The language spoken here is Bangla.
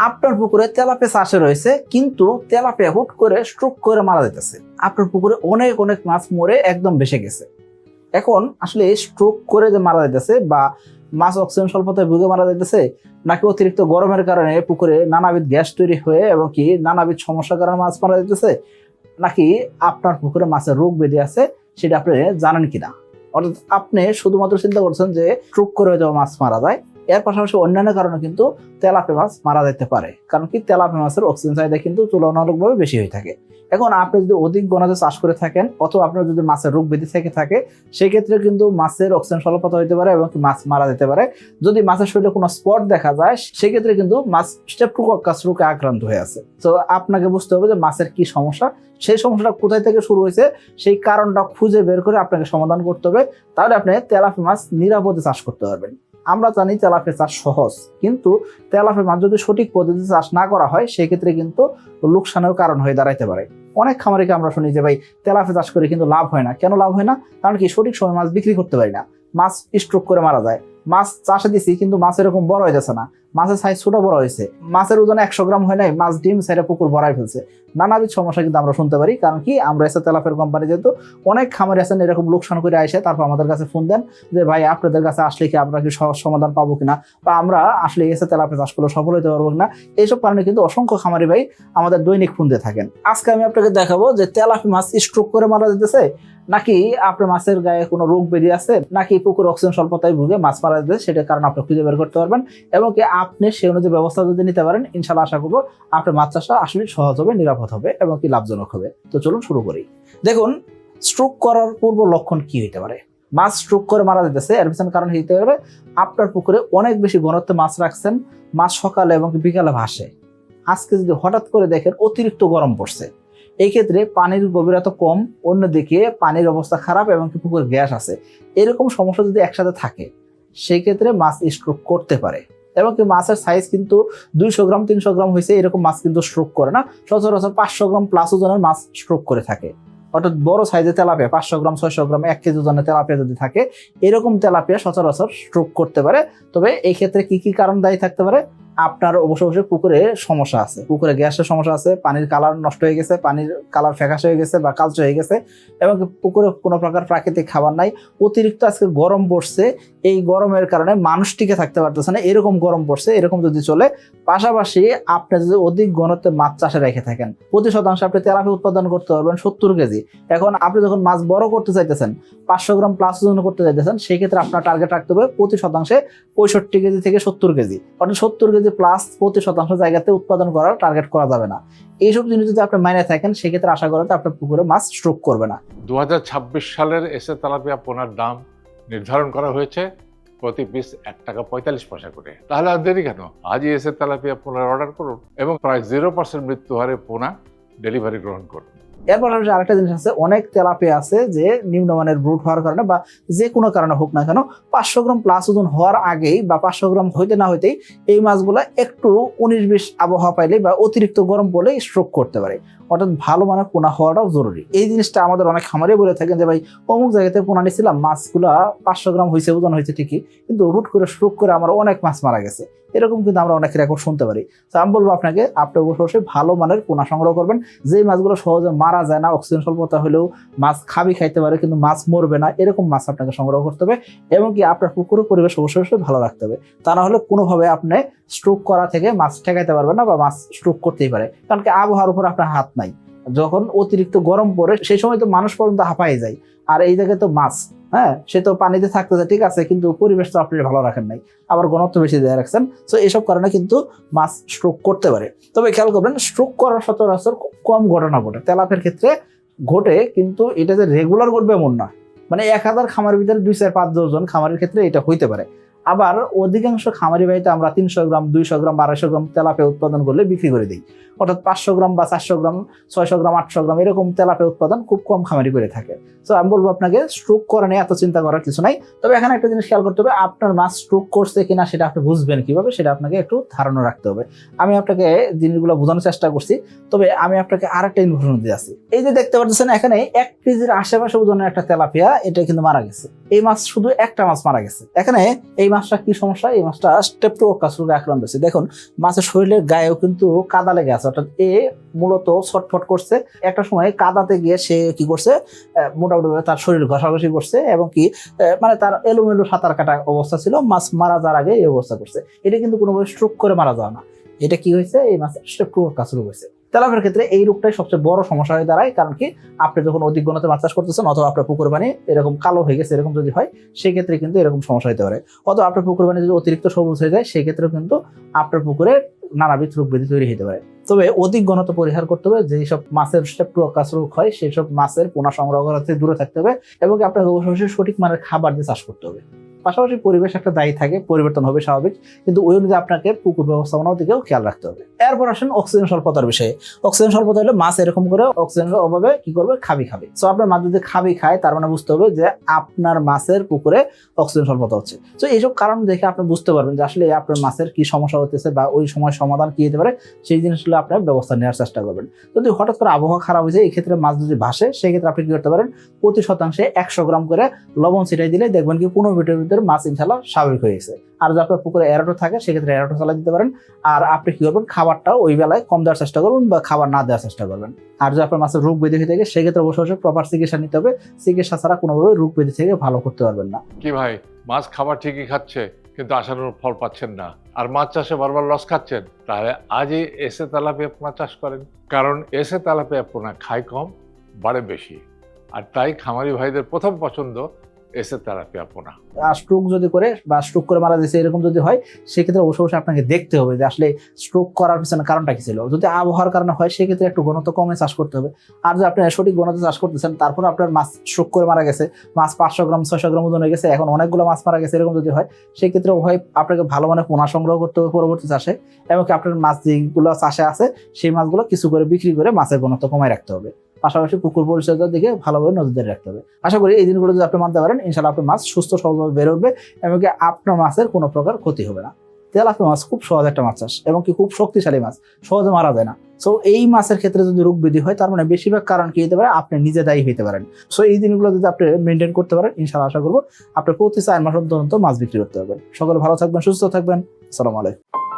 আপনার পুকুরে তেলাপিয়া চাষে রয়েছে, কিন্তু তেলাপিয়া হুট করে স্ট্রোক করে মারা যাইতেছে। আপনার পুকুরে অনেক অনেক মাছ মরে একদম ভেসে গেছে। এখন আসলে স্ট্রোক করে যে মারা যাইতেছে বা মাছ অক্সিজেন স্বল্পতায় ভুগে মারা যাইতেছে, নাকি অতিরিক্ত গরমের কারণে পুকুরে নানাবিধ গ্যাস তৈরি হয়ে এবং কি নানাবিধ সমস্যার কারণে মাছ মারা যাইতেছে, নাকি আপনার পুকুরে মাছের রোগ ব্যাধি আছে সেটা আপনি জানেন কিনা। অর্থাৎ আপনি শুধুমাত্র চিন্তা করছেন যে স্ট্রোক করে হয়তো মাছ মারা যায়, এর পাশাপাশি অন্যান্য কারণে কিন্তু তেলাপিয়া মাছ মারা যেতে পারে। কারণ কি, তেলাপিয়া মাছের অক্সিজেন চাহিদা কিন্তু তুলনামূলকভাবে বেশি হয়ে থাকে। এখন আপনি যদি অধিক গণাতে চাষ করে থাকেন অথবা আপনার যদি মাছের রোগ ব্যাধি থেকে থাকে, সেই ক্ষেত্রে কিন্তু মাছের অক্সিজেন স্বল্পতা হতে পারে এবং মাছ মারা যেতে পারে। যদি মাছের শরীরে কোনো স্পট দেখা যায়, সেক্ষেত্রে কিন্তু মাছ স্ট্রেপ্টোকক্কাস রোগে আক্রান্ত হয়ে আছে। তো আপনাকে বুঝতে হবে যে মাছের কি সমস্যা, সেই সমস্যাটা কোথায় থেকে শুরু হয়েছে, সেই কারণটা খুঁজে বের করে আপনাকে সমাধান করতে হবে। তাহলে আপনি তেলাপিয়া মাছ নিরাপদে চাষ করতে পারবেন। আমরা জানি তেলাপিয়া চাষ সহজ, কিন্তু তেলাপিয়া মাছ যদি সঠিক পদ্ধতিতে চাষ না করা হয়, সেক্ষেত্রে কিন্তু লোকসানের কারণ হয়ে দাঁড়াইতে পারে। অনেক খামারিকে আমরা শুনি যে ভাই তেলাপিয়া চাষ করে কিন্তু লাভ হয় না। কেন লাভ হয় না? কারণ কি, সঠিক সময় মাছ বিক্রি করতে পারি না, মাছ স্ট্রোক করে মারা যায়। মাছ চাষে দিছি কিন্তু মাছ এরকম বড় হয়ে যাচ্ছে না, মাছের সাইজ ছোট বড় হয়েছে, মাছের ওজন 100 গ্রাম হয় নাই, মাছ ডিম সাইডে পুকুর ভরাই ফেলছে। নানাবিধ সমস্যা কিন্তু আমরা শুনতে পারি। কারণ কি, আমরা এসে তেলাপিয়ার কোম্পানি যেহেতু অনেক খামারি আছেন এরকম লোকসান করে আসে, তারপর আমাদের কাছে ফোন দেন যে ভাই আপনাদের কাছে আসলে কি আমরা কি সহজ সমাধান পাবো কিনা, বা আমরা আসলে এসে তেলাপিয়া চাষ করলে সফল হতে পারবো কিনা। এইসব কারণে কিন্তু অসংখ্য খামারি ভাই আমাদের দৈনিক ফোন দিয়ে থাকেন। আজকে আমি আপনাকে দেখাবো যে তেলাপিয়া মাছ স্ট্রোক করে মারা যেতেছে, নাকি আপনার মাছের গায়ে কোনো রোগ বেরিয়ে আছে, নাকি পুকুর অক্সিজেন স্বল্পতায় ভুগে মাছ মারা যেতেছে, সেটার কারণ আপনি খুঁজে বের করতে পারবেন। এবং কি আপনি সেই অনুযায়ী ব্যবস্থা যদি নিতে পারেন, ইনশাআল্লাহ আশা করবো আপনার মাছ চাষটা আসলে সহজ হবে, নিরাপদ হবে এবং কি লাভজনক হবে। তো চলুন শুরু করি। দেখুন, স্ট্রোক করার পূর্ব লক্ষণ কি হতে পারে? মাছ স্ট্রোক করে মারা যেতেছে, এর পিছনে কারণ হতে পারে আপনার পুকুরে অনেক বেশি ঘনত্বে মাছ রাখছেন, মাছ সকালে এবং বিকালে ভাসে। আজকে যদি হঠাৎ করে দেখেন অতিরিক্ত গরম পড়ছে, এই ক্ষেত্রে পানির গভীরতা কম, অন্যদিকে পানির অবস্থা খারাপ এবং পুকুর গ্যাস আছে, এরকম সমস্যা যদি একসাথে থাকে, সেই ক্ষেত্রে মাছ স্ট্রোক করতে পারে। এবং কি মাছের সাইজ কিন্তু 200 গ্রাম 300 গ্রাম হয়েছে এরকম মাছ কিন্তু স্ট্রোক করে না, সচরাচর 500 গ্রাম প্লাস ওজনের মাছ স্ট্রোক করে থাকে। অর্থাৎ বড় সাইজের তেলাপিয়া 500 গ্রাম 600 গ্রাম 1 কেজি ওজনের তেলাপিয়া যদি থাকে, এরকম তেলাপিয়া সচরাচর স্ট্রোক করতে পারে। তবে এই ক্ষেত্রে কি কি কারণ দায়ী থাকতে পারে? আপনার অবশ্যই পুকুরে সমস্যা আছে, পুকুরে গ্যাসের সমস্যা আছে, পানির কালার নষ্ট হয়ে গেছে, পানির কালার ফ্যাকাশে হয়ে গেছে বা কালচে হয়ে গেছে, এবং পুকুরে কোনো প্রকার প্রাকৃতিক খাবার নাই, অতিরিক্ত আজকে গরম পড়ছে, এই গরমের কারণে মানুষ টিকে থাকতে পারতেছে না, এরকম গরম পড়ছে, এরকম যদি চলে। পাশাপাশি আপনি যদি অধিক ঘনত্বে মাছ চাষে রেখে থাকেন, প্রতি শতাংশে আপনি তেলাপিয়া উৎপাদন করতে পারবেন 70 কেজি। এখন আপনি যখন মাছ বড় করতে চাইতেছেন, 500 গ্রাম প্লাস ওজন করতে চাইতেছেন, সেই ক্ষেত্রে আপনার টার্গেট রাখতে হবে প্রতি শতাংশে 65 কেজি থেকে 70 কেজি। অর্থাৎ 70 কেজি প্লাস প্রতি শতাংশ জায়গাতে উৎপাদন করার টার্গেট করা যাবে না। এইসব জিনিস যদি আপনি মাইনে থাকেন, সেক্ষেত্রে আশা করা আপনার পুকুরে মাছ স্ট্রোক করবে না। 2026 সালের এসে তেলাপিয়া পোনার দাম নির্ধারণ করা হয়েছে প্রতি পিস 1 টাকা 45 পয়সা করে। তাহলে আর দেরি কেন, আজই এসে তেলাপিয়া পোনার অর্ডার করুন এবং প্রায় 0% মৃত্যু হারে পোনা ডেলিভারি গ্রহণ করুন। এরপর আরেকটা জিনিস আছে, অনেক তেলাপিয়া আছে যে নিম্নমানের ব্রুড হওয়ার কারণে বা যে কোনো কারণে হোক না কেন, 500 গ্রাম প্লাস ওজন হওয়ার আগেই বা 500 গ্রাম হইতে না হইতেই এই মাছগুলো একটু 19-20 আবহাওয়া পাইলে বা অতিরিক্ত গরম পড়লে স্ট্রোক করতে পারে। অর্থাৎ ভালো মানের পোনা হওয়াটাও জরুরি। এই জিনিসটা আমাদের অনেক খামারে বলে থাকেন যে ভাই অমুক জায়গাতে পোনা নিয়েছিলাম, মাছগুলা 500 গ্রাম হয়েছে, ওজন হয়েছে ঠিকই, কিন্তু হুট করে স্ট্রোক করে আমার অনেক মাছ মারা গেছে। এরকম কিন্তু আমরা অনেক রেকর্ড শুনতে পারি। তো আমি বলবো আপনাকে, আপনি অবশ্যই ভালো মানের পোনা সংগ্রহ করবেন, যেই মাছগুলো সহজে মারা যায় না, অক্সিজেন স্বল্পতা হলেও মাছ খাইতে পারে কিন্তু মাছ মরবে না, এরকম মাছ আপনাকে সংগ্রহ করতে হবে। এবং কি আপনার পুকুরের পরিবেশ অবশ্যই ভালো রাখতে হবে। তা না হলে কোনোভাবে আপনি স্ট্রোক করা থেকে মাছ ঠেকাইতে পারবেন না বা মাছ স্ট্রোক করতেই পারে। কারণ কি আবহাওয়ার উপর আপনার হাত নাই, যখন অতিরিক্ত গরম পড়ে সেই সময় তো মানুষ পর্যন্ত হাঁপাই যায়, আর এই জায়গায় তো মাছ, হ্যাঁ, সে তো পানিতে থাকতে যায় ঠিক আছে, কিন্তু পরিবেশ তো আপনি ভালো রাখেন নাই, আবার ঘনত্ব বেশি দিয়ে রাখছেন। তো এইসব কারণে কিন্তু মাছ স্ট্রোক করতে পারে। তবে খেয়াল করবেন, স্ট্রোক করার সচরাচর খুব কম ঘটনা ঘটে, তেলাপিয়ার ক্ষেত্রে ঘটে, কিন্তু এটা যে রেগুলার ঘটবে এমন না। মানে 1000 খামারের ভিতরে 2-4-5 জন খামারের ক্ষেত্রে এটা হইতে পারে। আবার অধিকাংশ খামারি বাড়িতে আমরা 300 গ্রাম 200 গ্রাম 250 গ্রাম তেলাপিয়া উৎপাদন করলে বিক্রি করে দিই। অর্থাৎ 500 গ্রাম বা 400 গ্রাম 600 গ্রাম 800 গ্রাম এরকম তেলাপিয়া উৎপাদন খুব কম খামারি করে থাকে। তো আমি বলবো আপনাকে স্ট্রোক করা নিয়ে এত চিন্তা করার কিছু নাই। তবে এখানে একটা জিনিস খেয়াল করতে হবে, আপনার মাছ স্ট্রোক করছে কিনা সেটা আপনি বুঝবেন কিভাবে, সেটা আপনাকে একটু ধারণা রাখতে হবে। আমি আপনাকে জিনিসগুলো বোঝানোর চেষ্টা করছি। তবে আমি আপনাকে আরেকটা ইনফরমেশন দিয়ে আসি। এই যে দেখতে পাচ্ছেন এখানে 1 কেজির আশেপাশে ওজনের একটা তেলাপিয়া, এটা কিন্তু মারা গেছে। এই মাছ শুধু একটা মাছ মারা গেছে। এখানে এই মাছটা কি সমস্যা, এই মাছটা স্ট্রেপ্টোকাস রোগে আক্রান্ত হয়েছে। দেখুন মাছের শরীরের গায়েও কিন্তু কাদা লেগে আছে, অর্থাৎ এ মূলত ছটফট করছে। একটা সময় কাদাতে গিয়ে সে কি করছে, মোটামুটি তার শরীর ঘষাঘষি করছে এবং কি মানে তার এলোমেলো সাঁতার কাটা অবস্থা ছিল। মাছ মারা যাওয়ার আগে এই অবস্থা করছে। এটা কিন্তু কোনোভাবে স্ট্রোক করে মারা যাওয়া না, এটা কি হয়েছে, এই মাছের স্ট্রেপ্টোকাস রোগ হয়েছে। তেলাপিয়ার ক্ষেত্রে এই রোগটাই সবচেয়ে বড় সমস্যা হয়ে দাঁড়ায়, কারণ কি আপনি যখন অধিক ঘনত্বে মাছ চাষ করতেছেন অথবা আপনার পুকুর পানি এরকম কালো হয়ে গেছে, এরকম যদি হয় সেই ক্ষেত্রে কিন্তু এরকম সমস্যা হতে পারে। অথবা আপনার পুকুর পানি যদি অতিরিক্ত সবুজ হয়ে যায় সেই ক্ষেত্রেও কিন্তু আপনার পুকুরে নানাবিধ রোগ ব্যাধি তৈরি হতে পারে। তবে অধিক ঘনত্ব পরিহার করতে হবে, যেসব মাছের স্ট্রেপ্টোকাস রোগ হয় সেই সব মাছের পোনা সংগ্রহ করা থেকে দূরে থাকতে হবে এবং আপনাকে অবশ্যই সঠিক মানের খাবার দিয়ে চাষ করতে হবে। পাশাপাশি পরিবেশ একটা দায়ী থাকে, পরিবর্তন হবে স্বাভাবিক, কিন্তু ওই অনুযায়ী আপনাকে পুকুর ব্যবস্থাপনার দিকেও খেয়াল রাখতে হবে। এরপর আসেন অক্সিজেন স্বল্পতার বিষয়ে। অক্সিজেন স্বল্পতা হলে মাছ এরকম করে অক্সিজেনের অভাবে কি করবে, খাবি খাবে। সো আপনার মাছ যদি খাবি খায় তার মানে বুঝতে হবে যে আপনার মাছের পুকুরে অক্সিজেন স্বল্পতা হচ্ছে। তো এইসব কারণ দেখে আপনি বুঝতে পারবেন যে আসলে আপনার মাছের কি সমস্যা হতেছে বা ওই সময় সমাধান কি হতে পারে, সেই জিনিসগুলো আপনার ব্যবস্থা নেওয়ার চেষ্টা করবেন। যদি হঠাৎ করে আবহাওয়া খারাপ হয়েছে, এই ক্ষেত্রে মাছ যদি ভাসে সেই ক্ষেত্রে আপনি কি করতে পারেন, প্রতি শতাংশে 100 গ্রাম করে লবণ ছিটাই দিলে দেখবেন কি 15 মিনিটের ভিতরে মাছ ইনশাল্লাহ স্বাভাবিক হয়ে গেছে। আর যদি আপনার পুকুরে এরাটো থাকে সেক্ষেত্রে এরাটো চালা দিতে পারেন। আর আপনি কি করবেন, খাবারটাও ওই বেলায় কম দেওয়ার চেষ্টা করবেন বা খাবার না দেওয়ার চেষ্টা করবেন। আর যদি আপনার মাছের রোগ ব্যাধি হয়ে থাকে সেক্ষেত্রে অবশ্যই প্রপার চিকিৎসা নিতে হবে। চিকিৎসা ছাড়া কোনোভাবে রোগ ব্যাধি থেকে ভালো করতে পারবেন না। কি ভাই, মাছ খাবার ঠিকই খাচ্ছে কিন্তু আশানুরূপ ফল পাচ্ছেন না, আর মাছ চাষে বারবার লস খাচ্ছেন, তাহলে আজই এসে তেলাপিয়া পোনা চাষ করেন। কারণ এসে তেলাপিয়া পোনা খায় কম, বাড়ে বেশি, আর তাই খামারি ভাইদের প্রথম পছন্দ এসে তেলাপিয়া পোনা। স্ট্রোক যদি করে বা স্ট্রোক করে মারা যাচ্ছে এরকম যদি হয় সেক্ষেত্রে অবশ্যই আপনাকে দেখতে হবে যে আসলে স্ট্রোক করার পিছনে কারণটা কি ছিল। যদি আবহাওয়ার কারণে হয় সেক্ষেত্রে একটু ঘনত্ব কমে চাষ করতে হবে। আর যদি আপনি সঠিক ঘনত্বে চাষ করতেছেন তারপর আপনার মাছ স্ট্রোক করে মারা গেছে, মাছ 500 গ্রাম 600 গ্রাম ওজন হয়ে গেছে, এখন অনেকগুলো মাছ মারা গেছে, এরকম যদি হয় সেক্ষেত্রে হয় আপনাকে ভালো মানের পোনা সংগ্রহ করতে হবে পরবর্তী চাষে, এবং আপনার মাছ যেগুলো চাষে আছে সেই মাছগুলো কিছু করে বিক্রি করে মাছের ঘনত্ব কমায় রাখতে হবে। পাশাপাশি পুকুর পরিচর্যার দিকে ভালোভাবে নজরদারি রাখতে হবে। আশা করি এই দিনগুলো যদি আপনি মানতে পারেন ইনশাআল্লাহ আপনার মাছ সুস্থ সবলভাবে বেড়ে উঠবে এবং আপনার মাছের কোনো প্রকার ক্ষতি হবে না। তেলাপিয়া মাছ খুব সহজ একটা মাছ চাষ এবং কি খুব শক্তিশালী মাছ, সহজে মারা যায় না। সো এই মাছের ক্ষেত্রে যদি রোগ ব্যাধি হয় তার মানে বেশিরভাগ কারণ কি হতে পারে, আপনি নিজে দায়ী হতে পারেন। সো এই দিনগুলো যদি আপনি মেনটেন করতে পারেন ইনশাআল্লাহ আশা করবো আপনি প্রতি 4 মাস অন্তর মাছ বিক্রি করতে পারবেন। সকলে ভালো থাকবেন, সুস্থ থাকবেন। আসসালামু আলাইকুম।